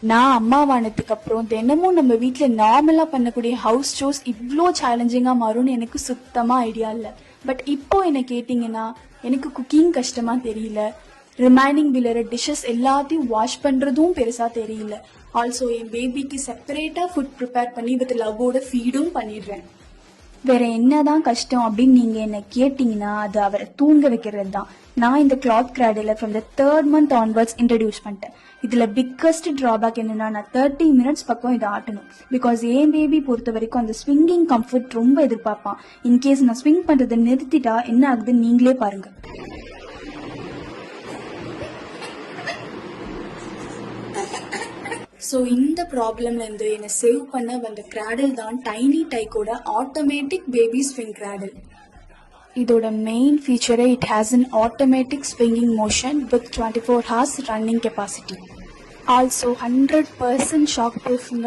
நான் அம்மாவானதுக்கு அப்புறம் தினமும் நம்ம வீட்டில் நார்மலாக பண்ணக்கூடிய ஹவுஸ் ஷோஸ் இவ்வளோ சேலஞ்சிங்காக மாறும்னு எனக்கு சுத்தமாக ஐடியா இல்லை. பட் இப்போ என்ன கேட்டிங்கன்னா எனக்கு குக்கிங் கஷ்டமாக தெரியல. ரிமைனிங் விழுற டிஷ்ஷஸ் எல்லாத்தையும் வாஷ் பண்ணுறதும் பெருசாக தெரியல. ஆல்சோ என் பேபிக்கு செப்பரேட்டாக ஃபுட் ப்ரிப்பேர் பண்ணி வித் லவ்வோட ஃபீடும் பண்ணிடுறேன். வேற என்னதான் கஷ்டம் அப்படின்னு நீங்க என்ன கேட்டீங்கன்னா அது அவரை தூங்க வைக்கிறது தான். நான் இந்த கிளாத் கிராடில from the 3rd month onwards introduce பண்ணிட்டேன். இதுல பிக்கஸ்ட் டிராபேக் என்னன்னா நான் 30 minutes பக்கம் இதை ஆட்டணும். பிகாஸ் என் பேபி பொறுத்த வரைக்கும் அந்த ஸ்விங்கிங் கம்ஃபர்ட் ரொம்ப எதிர்பார்ப்பான். இன்கேஸ் நான் ஸ்விங் பண்றதை நிறுத்திட்டா என்ன ஆகுதுன்னு நீங்களே பாருங்க. ஸோ இந்த ப்ராப்ளம்லேருந்து என்னை சேவ் பண்ண வந்த கிராடில் தான் டைனி டைக்கோட ஆட்டோமேட்டிக் பேபி ஸ்விங் கிராடில். இதோட மெயின் ஃபீச்சரே it has an automatic swinging motion with 24 hours running capacity. Also 100% shock ப்ரூஃப்ங்க.